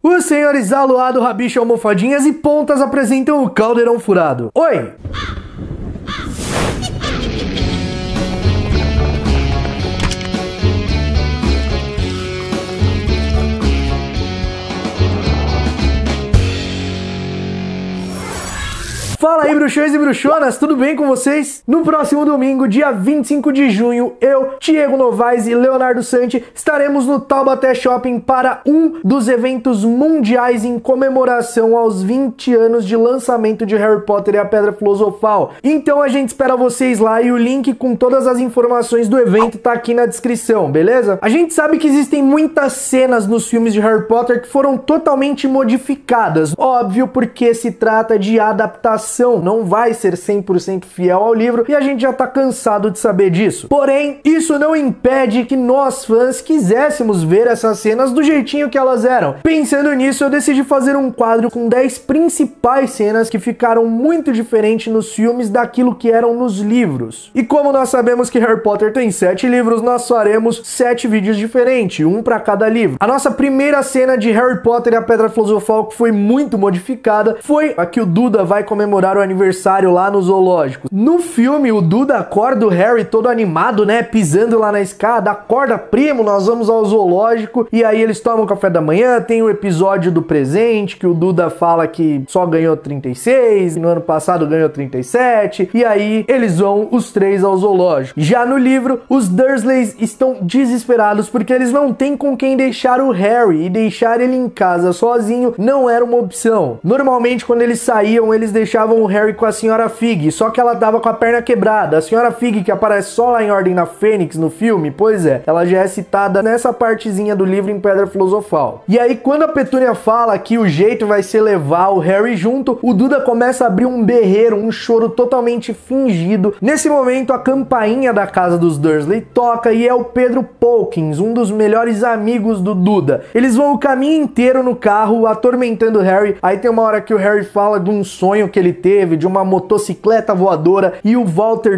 Os senhores Aluado, Rabicho, Almofadinhas e Pontas apresentam o Caldeirão Furado. Oi! Fala aí, bruxões e bruxonas, tudo bem com vocês? No próximo domingo, dia 25 de junho, eu, Diego Novaes e Leonardo Santi estaremos no Taubaté Shopping para um dos eventos mundiais em comemoração aos 20 anos de lançamento de Harry Potter e a Pedra Filosofal. Então a gente espera vocês lá e o link com todas as informações do evento tá aqui na descrição, beleza? A gente sabe que existem muitas cenas nos filmes de Harry Potter que foram totalmente modificadas, óbvio, porque se trata de adaptação. Não vai ser 100% fiel ao livro e a gente já tá cansado de saber disso. Porém, isso não impede que nós fãs quiséssemos ver essas cenas do jeitinho que elas eram. Pensando nisso, eu decidi fazer um quadro com 10 principais cenas que ficaram muito diferentes nos filmes daquilo que eram nos livros. E como nós sabemos que Harry Potter tem 7 livros, nós faremos 7 vídeos diferentes, um para cada livro. A nossa primeira cena de Harry Potter e a Pedra Filosofal, que foi muito modificada, foi a que o Duda vai comemorar o aniversário lá no zoológico. No filme, o Duda acorda o Harry todo animado, né, pisando lá na escada, acorda, primo, nós vamos ao zoológico, e aí eles tomam café da manhã, tem o episódio do presente, que o Duda fala que só ganhou 36, no ano passado ganhou 37, e aí eles vão os três ao zoológico. Já no livro, os Dursleys estão desesperados porque eles não têm com quem deixar o Harry, e deixar ele em casa sozinho não era uma opção. Normalmente, quando eles saíam, eles deixavam o Harry com a Senhora Fig, só que ela tava com a perna quebrada. A Senhora Fig, que aparece só lá em Ordem da Fênix no filme, pois é, ela já é citada nessa partezinha do livro em Pedra Filosofal. E aí, quando a Petúnia fala que o jeito vai ser levar o Harry junto, o Duda começa a abrir um berreiro, um choro totalmente fingido. Nesse momento, a campainha da casa dos Dursley toca e é o Pedro Polkins, um dos melhores amigos do Duda. Eles vão o caminho inteiro no carro, atormentando o Harry. Aí tem uma hora que o Harry fala de um sonho que ele teve, de uma motocicleta voadora, e o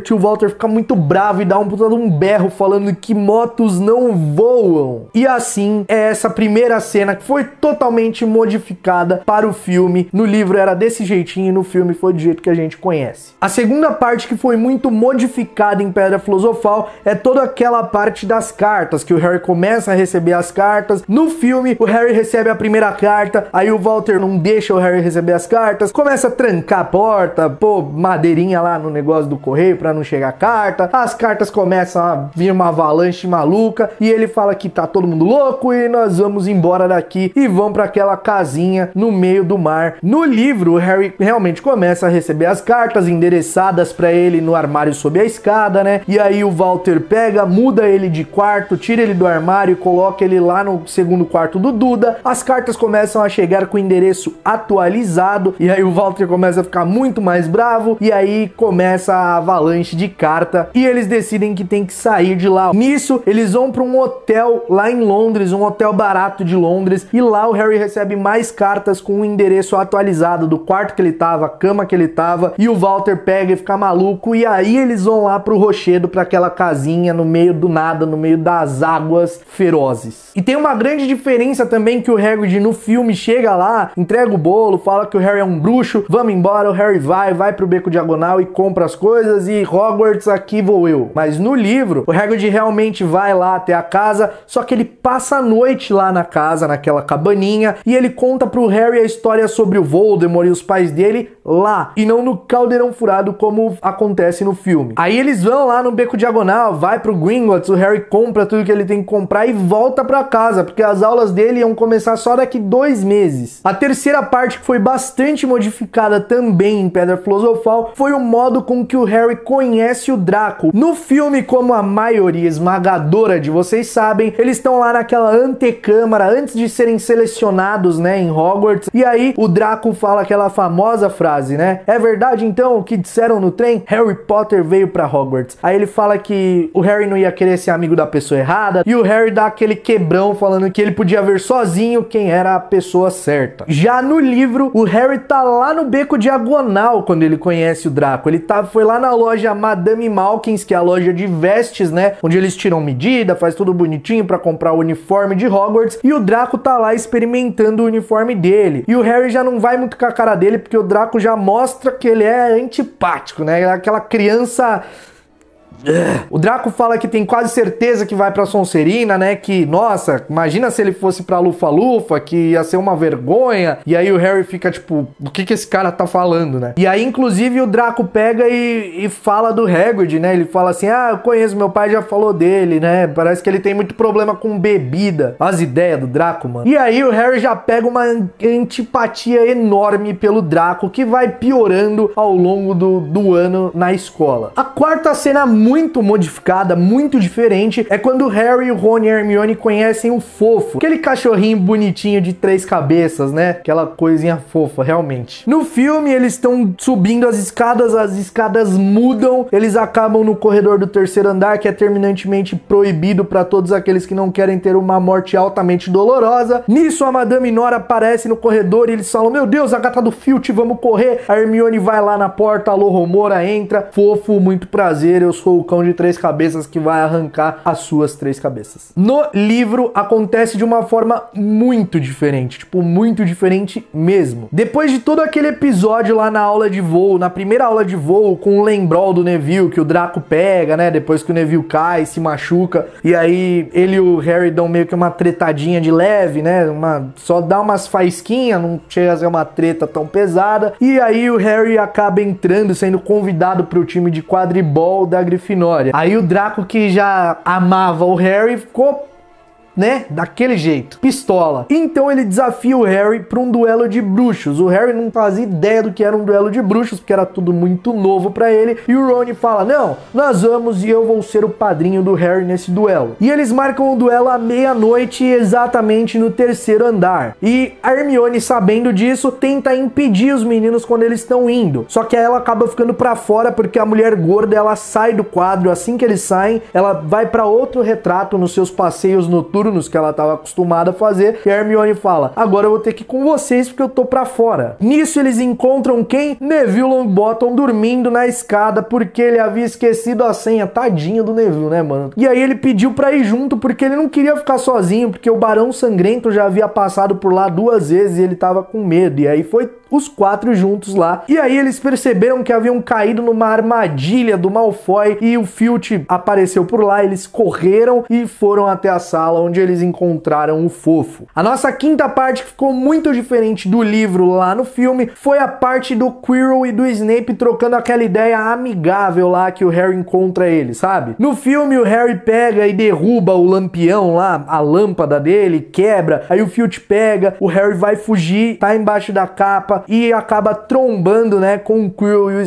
tio Walter fica muito bravo e dá um berro falando que motos não voam. E assim é essa primeira cena que foi totalmente modificada para o filme. No livro era desse jeitinho e no filme foi do jeito que a gente conhece. A segunda parte que foi muito modificada em Pedra Filosofal é toda aquela parte das cartas, que o Harry começa a receber as cartas. No filme, o Harry recebe a primeira carta, aí o Walter não deixa o Harry receber as cartas, começa a trancar a porta, pô, madeirinha lá no negócio do correio pra não chegar carta, as cartas começam a vir uma avalanche maluca, e ele fala que tá todo mundo louco e nós vamos embora daqui, e vão pra aquela casinha no meio do mar. No livro, o Harry realmente começa a receber as cartas endereçadas pra ele no armário sob a escada, né, e aí o Walter pega, muda ele de quarto, tira ele do armário e coloca ele lá no segundo quarto do Duda. As cartas começam a chegar com o endereço atualizado, e aí o Walter começa a ficar muito mais bravo, e aí começa a avalanche de carta, e eles decidem que tem que sair de lá. Nisso, eles vão para um hotel lá em Londres, um hotel barato de Londres, e lá o Harry recebe mais cartas com o endereço atualizado do quarto que ele tava, a cama que ele tava, e o Walter pega e fica maluco, e aí eles vão lá pro rochedo, pra aquela casinha no meio do nada, no meio das águas ferozes. E tem uma grande diferença também, que o Hagrid no filme chega lá, entrega o bolo, fala que o Harry é um bruxo, vamos embora, o Harry vai pro Beco Diagonal e compra as coisas, e Hogwarts, aqui vou eu. Mas no livro, o Hagrid realmente vai lá até a casa, só que ele passa a noite lá na casa, naquela cabaninha, e ele conta pro Harry a história sobre o Voldemort e os pais dele lá, e não no Caldeirão Furado como acontece no filme. Aí eles vão lá no Beco Diagonal, vai pro Gringotts, o Harry compra tudo que ele tem que comprar e volta pra casa, porque as aulas dele iam começar só daqui 2 meses. A terceira parte, que foi bastante modificada também em Pedra Filosofal, foi o modo com que o Harry conhece o Draco. No filme, como a maioria esmagadora de vocês sabem, eles estão lá naquela antecâmara antes de serem selecionados, né, em Hogwarts, e aí o Draco fala aquela famosa frase, né? É verdade então o que disseram no trem? Harry Potter veio pra Hogwarts. Aí ele fala que o Harry não ia querer ser amigo da pessoa errada, e o Harry dá aquele quebrão falando que ele podia ver sozinho quem era a pessoa certa. Já no livro, o Harry tá lá no Beco Diagonal diagonal quando ele conhece o Draco. Ele foi lá na loja Madame Malkins, que é a loja de vestes, né? Onde eles tiram medida, faz tudo bonitinho pra comprar o uniforme de Hogwarts. E o Draco tá lá experimentando o uniforme dele. E o Harry já não vai muito com a cara dele, porque o Draco já mostra que ele é antipático, né? Aquela criança... O Draco fala que tem quase certeza que vai pra Sonserina, né? Que, nossa, imagina se ele fosse pra Lufa-Lufa, que ia ser uma vergonha. E aí o Harry fica tipo, o que esse cara tá falando, né? E aí, inclusive, o Draco pega e fala do Hagrid, né? Ele fala assim, eu conheço, meu pai já falou dele, né? Parece que ele tem muito problema com bebida. As ideias do Draco, mano. E aí o Harry já pega uma antipatia enorme pelo Draco, que vai piorando ao longo do ano na escola. A quarta cena muito modificada, muito diferente, é quando o Harry, o Ron e a Hermione conhecem o Fofo. Aquele cachorrinho bonitinho de 3 cabeças, né? Aquela coisinha fofa, realmente. No filme, eles estão subindo as escadas mudam, eles acabam no corredor do 3º andar, que é terminantemente proibido para todos aqueles que não querem ter uma morte altamente dolorosa. Nisso, a Madame Nora aparece no corredor e eles falam, meu Deus, a gata do Filch, vamos correr. A Hermione vai lá na porta, a Alohomora entra. Fofo, muito prazer, eu sou o cão de 3 cabeças que vai arrancar as suas 3 cabeças. No livro acontece de uma forma muito diferente, tipo, muito diferente mesmo. Depois de todo aquele episódio lá na aula de voo, na primeira aula de voo, com o lembrol do Neville, que o Draco pega, né, depois que o Neville cai, se machuca, e aí ele e o Harry dão meio que uma tretadinha de leve, né, só dá umas faísquinhas, não chega a ser uma treta tão pesada, e aí o Harry acaba entrando, sendo convidado para o time de quadribol da Grifinória. Aí o Draco, que já amava o Harry, ficou, né, daquele jeito, pistola. Então ele desafia o Harry para um duelo de bruxos. O Harry não fazia ideia do que era um duelo de bruxos, porque era tudo muito novo para ele. E o Ron fala, não, nós vamos e eu vou ser o padrinho do Harry nesse duelo. E eles marcam o duelo à meia-noite, exatamente no 3º andar. E a Hermione, sabendo disso, tenta impedir os meninos quando eles estão indo. Só que ela acaba ficando para fora, porque a mulher gorda, ela sai do quadro. Assim que eles saem, ela vai para outro retrato nos seus passeios noturnos que ela estava acostumada a fazer, e a Hermione fala, agora eu vou ter que ir com vocês porque eu tô pra fora. Nisso eles encontram quem? Neville Longbottom dormindo na escada porque ele havia esquecido a senha. Tadinho do Neville, né, mano? E aí ele pediu pra ir junto porque ele não queria ficar sozinho, porque o Barão Sangrento já havia passado por lá 2 vezes e ele tava com medo, e aí foi os 4 juntos lá. E aí eles perceberam que haviam caído numa armadilha do Malfoy e o Filch apareceu por lá, eles correram e foram até a sala onde eles encontraram o Fofo. A nossa quinta parte, que ficou muito diferente do livro lá no filme, foi a parte do Quirrell e do Snape trocando aquela ideia amigável lá que o Harry encontra ele, sabe? No filme o Harry pega e derruba o lampião lá, a lâmpada dele, quebra, aí o Filch pega, o Harry vai fugir, tá embaixo da capa e acaba trombando, né, com o Quirrell e o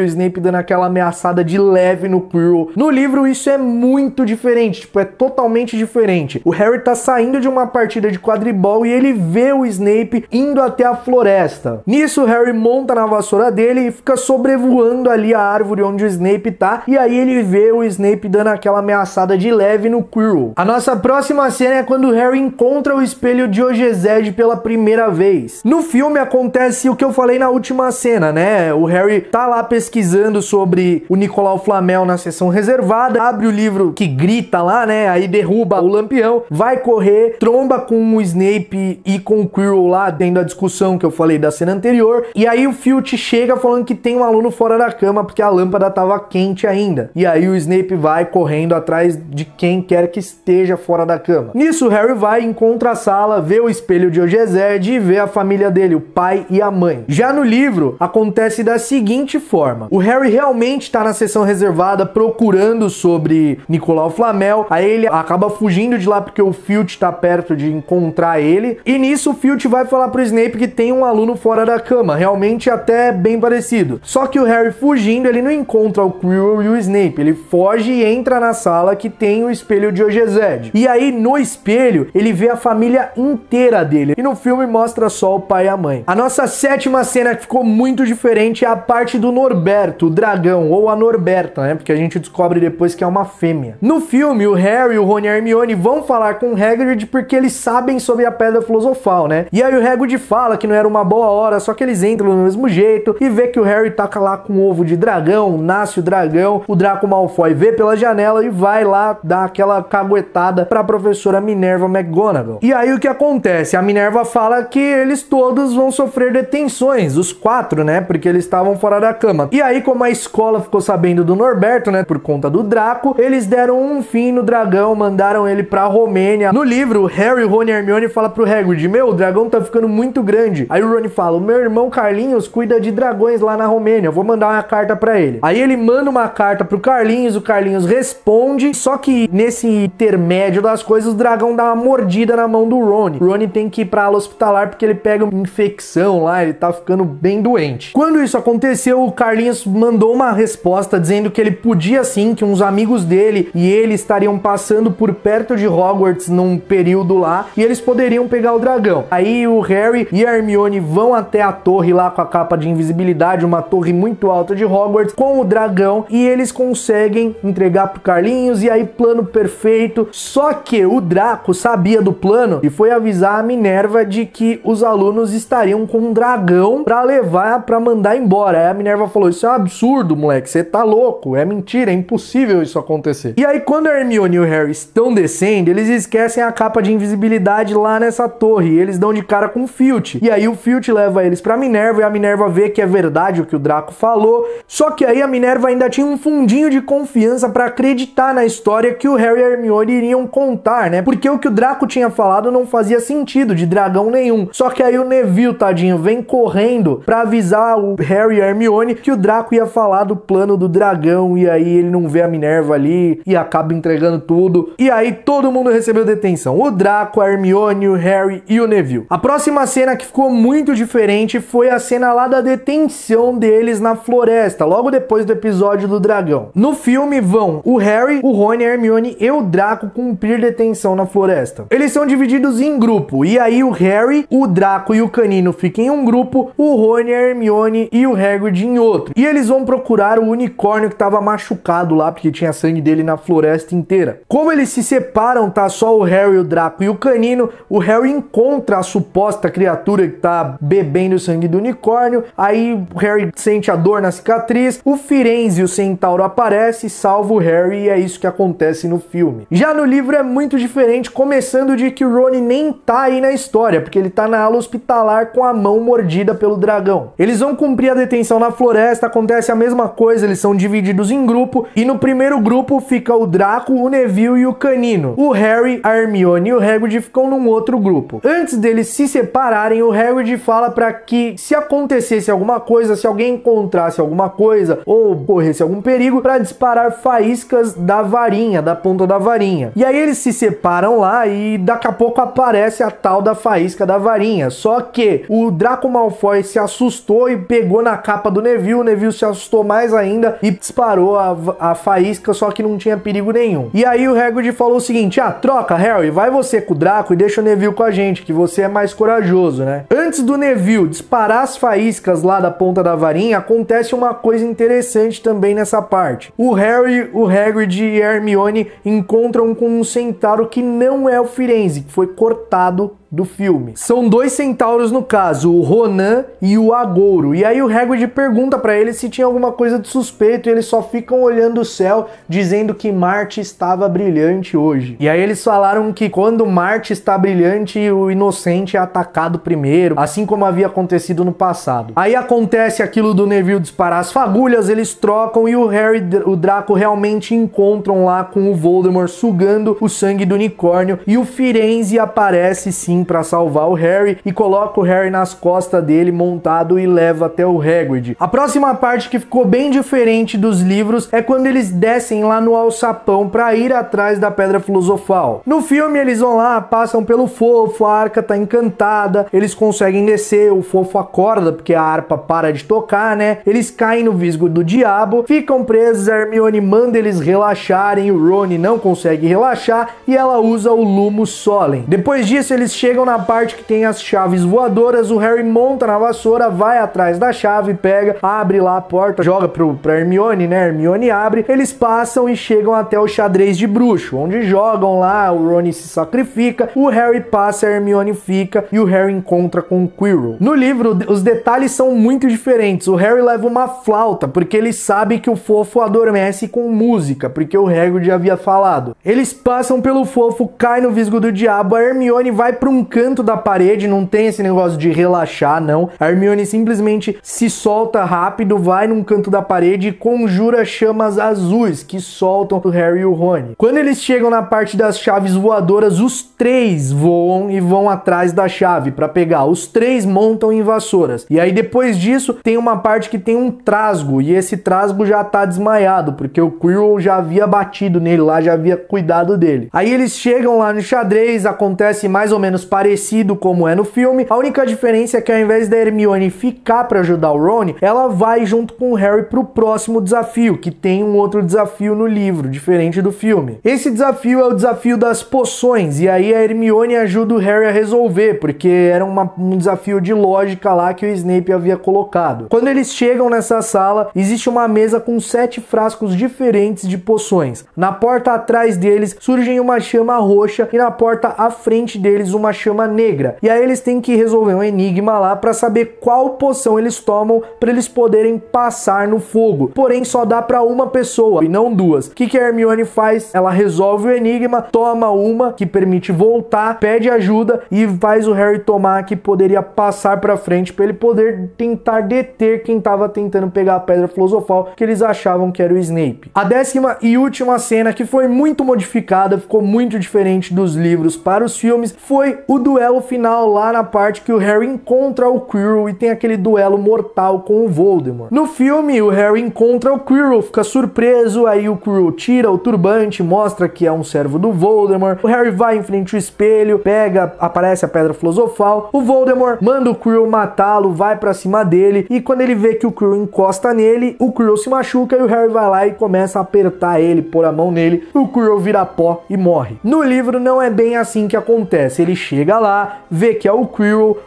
Snape dando aquela ameaçada de leve no Quirrell. No livro isso é muito diferente, tipo, é totalmente diferente. O Harry tá saindo de uma partida de quadribol e ele vê o Snape indo até a floresta. Nisso o Harry monta na vassoura dele e fica sobrevoando ali a árvore onde o Snape tá, e aí ele vê o Snape dando aquela ameaçada de leve no Quirrell. A nossa próxima cena é quando o Harry encontra o espelho de Ogezed pela primeira vez. No filme acontece o que eu falei na última cena, né? O Harry tá lá pesquisando sobre o Nicolau Flamel na sessão reservada, abre o livro que grita lá, né? Aí derruba o lampião, vai correr, tromba com o Snape e com o Quirrell lá, tendo a discussão que eu falei da cena anterior, e aí o Filch chega falando que tem um aluno fora da cama porque a lâmpada tava quente ainda. E aí o Snape vai correndo atrás de quem quer que esteja fora da cama. Nisso o Harry vai, encontra a sala, vê o espelho de Ogezed e vê a família dele, o pai e a mãe. Já no livro, acontece da seguinte forma. O Harry realmente tá na sessão reservada procurando sobre Nicolau Flamel, aí ele acaba fugindo de lá porque o Filch tá perto de encontrar ele, e nisso o Filch vai falar pro Snape que tem um aluno fora da cama, realmente até bem parecido. Só que o Harry fugindo, ele não encontra o Quirrell e o Snape, ele foge e entra na sala que tem o espelho de Ogezed. E aí no espelho, ele vê a família inteira dele, e no filme mostra só o pai e a mãe. A nossa sétima cena que ficou muito diferente é a parte do Norberto, o dragão, ou a Norberta, né? Porque a gente descobre depois que é uma fêmea. No filme, o Harry, o Rony e a Hermione vão falar com o Hagrid porque eles sabem sobre a Pedra Filosofal, né? E aí o Hagrid fala que não era uma boa hora, só que eles entram do mesmo jeito e vê que o Harry taca lá com um ovo de dragão, nasce o dragão, o Draco Malfoy vê pela janela e vai lá dar aquela caguetada pra professora Minerva McGonagall. E aí o que acontece? A Minerva fala que eles todos vão sofrer detenções, os 4, né? Porque eles estavam fora da cama. E aí, como a escola ficou sabendo do Norberto, né? Por conta do Draco, eles deram um fim no dragão, mandaram ele pra Romênia. No livro, Harry, Rony e Hermione fala pro Hagrid: meu, o dragão tá ficando muito grande. Aí o Rony fala: o meu irmão Carlinhos cuida de dragões lá na Romênia, eu vou mandar uma carta pra ele. Aí ele manda uma carta pro Carlinhos, o Carlinhos responde, só que nesse intermédio das coisas, o dragão dá uma mordida na mão do Rony. O Rony tem que ir pra ala hospitalar porque ele pega uma infecção lá, ele tá ficando bem doente. Quando isso aconteceu, o Carlinhos mandou uma resposta dizendo que ele podia sim, que uns amigos dele e ele estariam passando por perto de Hogwarts num período lá e eles poderiam pegar o dragão. Aí o Harry e a Hermione vão até a torre lá com a capa de invisibilidade, uma torre muito alta de Hogwarts, com o dragão, e eles conseguem entregar pro Carlinhos, e aí plano perfeito. Só que o Draco sabia do plano e foi avisar a Minerva de que os alunos estariam com um dragão pra levar, pra mandar embora. Aí a Minerva falou: isso é um absurdo, moleque, você tá louco, é mentira, é impossível isso acontecer. E aí quando a Hermione e o Harry estão descendo, eles esquecem a capa de invisibilidade lá nessa torre, e eles dão de cara com o Filch. E aí o Filch leva eles pra Minerva, e a Minerva vê que é verdade o que o Draco falou. Só que aí a Minerva ainda tinha um fundinho de confiança pra acreditar na história que o Harry e a Hermione iriam contar, né? Porque o que o Draco tinha falado não fazia sentido de dragão nenhum. Só que aí o Neville, tadinho, vem correndo pra avisar o Harry e a Hermione que o Draco ia falar do plano do dragão, e aí ele não vê a Minerva ali e acaba entregando tudo. E aí todo mundo recebeu detenção. O Draco, a Hermione, o Harry e o Neville. A próxima cena que ficou muito diferente foi a cena lá da detenção deles na floresta, logo depois do episódio do dragão. No filme vão o Harry, o Rony, a Hermione e o Draco cumprir detenção na floresta. Eles são divididos em grupo, e aí o Harry, o Draco e o Canino ficam em um grupo, o Rony, a Hermione e o Hagrid em outro. E eles vão procurar o unicórnio que estava machucado lá, porque tinha sangue dele na floresta inteira. Como eles se separam, tá só o Harry, o Draco e o Canino, o Harry encontra a suposta criatura que tá bebendo o sangue do unicórnio. Aí o Harry sente a dor na cicatriz, o Firenze, o centauro, aparece, salva o Harry, e é isso que acontece no filme. Já no livro é muito diferente, começando de que o Rony nem tá aí na história, porque ele tá na ala hospitalar com a mão mordida pelo dragão. Eles vão cumprir a detenção na floresta, acontece a mesma coisa, eles são divididos em grupo, e no primeiro grupo fica o Draco, o Neville e o Canino. O Harry, a Hermione e o Hagrid ficam num outro grupo. Antes deles se separarem, o Hagrid fala para que se acontecesse alguma coisa, se alguém encontrasse alguma coisa ou corresse algum perigo, para disparar faíscas da varinha, da ponta da varinha. E aí eles se separam lá e daqui a pouco aparece a tal da faísca da varinha. Só que o Draco Malfoy se assustou e pegou na capa do Neville, o Neville se assustou mais ainda e disparou a faísca, só que não tinha perigo nenhum. E aí o Hagrid falou o seguinte: troca, Harry, vai você com o Draco e deixa o Neville com a gente, que você é mais corajoso, né? Antes do Neville disparar as faíscas lá da ponta da varinha, acontece uma coisa interessante também nessa parte. O Harry, o Hagrid e a Hermione encontram com um centauro que não é o Firenze, que foi cortado do filme. São dois centauros no caso, o Ronan e o Agouro. E aí o Hagrid pergunta pra eles se tinha alguma coisa de suspeito, e eles só ficam olhando o céu, dizendo que Marte estava brilhante hoje. E aí eles falaram que quando Marte está brilhante, o inocente é atacado primeiro, assim como havia acontecido no passado. Aí acontece aquilo do Neville disparar as fagulhas, eles trocam, e o Harry e o Draco realmente encontram lá com o Voldemort sugando o sangue do unicórnio, e o Firenze aparece sim para salvar o Harry e coloca o Harry nas costas dele montado e leva até o Hagrid. A próxima parte que ficou bem diferente dos livros é quando eles descem lá no alçapão para ir atrás da Pedra Filosofal. No filme eles vão lá, passam pelo Fofo, a arca tá encantada, eles conseguem descer, o Fofo acorda porque a harpa para de tocar, né? Eles caem no visgo do diabo, ficam presos, a Hermione manda eles relaxarem, o Rony não consegue relaxar e ela usa o Lumos Solem. Depois disso eles chegam chegam na parte que tem as chaves voadoras, o Harry monta na vassoura, vai atrás da chave, pega, abre lá a porta, joga pra Hermione, né? Hermione abre, eles passam e chegam até o xadrez de bruxo, onde jogam lá, o Rony se sacrifica, o Harry passa, a Hermione fica e o Harry encontra com o Quirrell. No livro, os detalhes são muito diferentes. O Harry leva uma flauta, porque ele sabe que o fofo adormece com música, porque o Hagrid havia falado. Eles passam pelo fofo, cai no visgo do diabo, a Hermione vai para um canto da parede, não tem esse negócio de relaxar, não. A Hermione simplesmente se solta rápido, vai num canto da parede e conjura chamas azuis que soltam o Harry e o Rony. Quando eles chegam na parte das chaves voadoras, os três voam e vão atrás da chave para pegar. Os três montam em vassouras. E aí depois disso tem uma parte que tem um trasgo e esse trasgo já tá desmaiado, porque o Quirrell já havia batido nele lá, já havia cuidado dele. Aí eles chegam lá no xadrez, acontece mais ou menos parecido como é no filme. A única diferença é que ao invés da Hermione ficar para ajudar o Rony, ela vai junto com o Harry pro próximo desafio, que tem um outro desafio no livro, diferente do filme. Esse desafio é o desafio das poções, e aí a Hermione ajuda o Harry a resolver, porque era um desafio de lógica lá que o Snape havia colocado. Quando eles chegam nessa sala, existe uma mesa com 7 frascos diferentes de poções. Na porta atrás deles surge uma chama roxa e na porta à frente deles uma chama negra. E aí eles têm que resolver um enigma lá para saber qual poção eles tomam para eles poderem passar no fogo. Porém, só dá para uma pessoa e não duas. O que a Hermione faz? Ela resolve o enigma, toma uma que permite voltar, pede ajuda e faz o Harry tomar que poderia passar para frente para ele poder tentar deter quem estava tentando pegar a Pedra Filosofal, que eles achavam que era o Snape. A 10ª e última cena, que foi muito modificada, ficou muito diferente dos livros para os filmes, foi o duelo final lá na parte que o Harry encontra o Quirrell e tem aquele duelo mortal com o Voldemort. No filme, o Harry encontra o Quirrell, fica surpreso, aí o Quirrell tira o turbante, mostra que é um servo do Voldemort, o Harry vai em frente ao espelho, pega, aparece a Pedra Filosofal, o Voldemort manda o Quirrell matá-lo, vai pra cima dele, e quando ele vê que o Quirrell encosta nele, o Quirrell se machuca e o Harry vai lá e começa a apertar ele, pôr a mão nele, o Quirrell vira pó e morre. No livro não é bem assim que acontece, ele chega lá, vê que é o Quirrell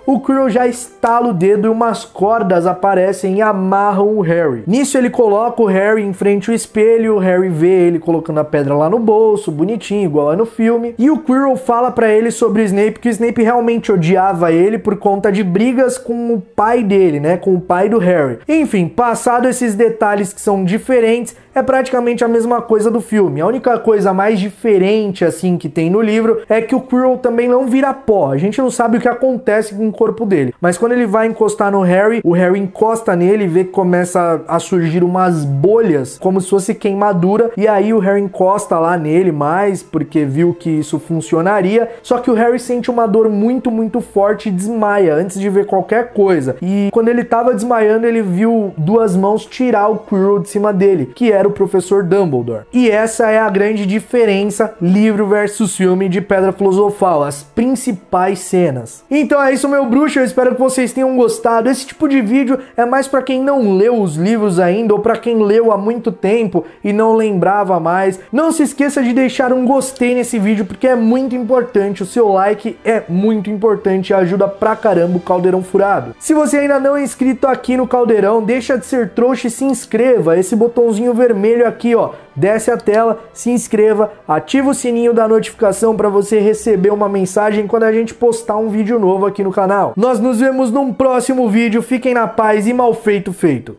já estala o dedo e umas cordas aparecem e amarram o Harry. Nisso ele coloca o Harry em frente ao espelho, o Harry vê ele colocando a pedra lá no bolso, bonitinho, igual lá no filme, e o Quirrell fala pra ele sobre o Snape, que o Snape realmente odiava ele por conta de brigas com o pai dele, né, com o pai do Harry. Enfim, passado esses detalhes que são diferentes, é praticamente a mesma coisa do filme. A única coisa mais diferente, assim, que tem no livro é que o Quirrell também não vira pó. A gente não sabe o que acontece com o corpo dele. Mas quando ele vai encostar no Harry, o Harry encosta nele e vê que começa a surgir umas bolhas, como se fosse queimadura. E aí o Harry encosta lá nele mais, porque viu que isso funcionaria. Só que o Harry sente uma dor muito, muito forte e desmaia antes de ver qualquer coisa. E quando ele tava desmaiando, ele viu duas mãos tirar o Quirrell de cima dele, que era o professor Dumbledore. E essa é a grande diferença livro versus filme de Pedra Filosofal, as principais cenas. Então é isso, meu bruxo, eu espero que vocês tenham gostado. Esse tipo de vídeo é mais para quem não leu os livros ainda ou para quem leu há muito tempo e não lembrava mais. Não se esqueça de deixar um gostei nesse vídeo porque é muito importante, o seu like é muito importante e ajuda pra caramba o Caldeirão Furado. Se você ainda não é inscrito aqui no Caldeirão, deixa de ser trouxa e se inscreva, esse botãozinho vermelho aqui, ó, desce a tela, se inscreva, ativa o sininho da notificação para você receber uma mensagem quando a gente postar um vídeo novo aqui no canal. Nós nos vemos num próximo vídeo, fiquem na paz e mal feito feito.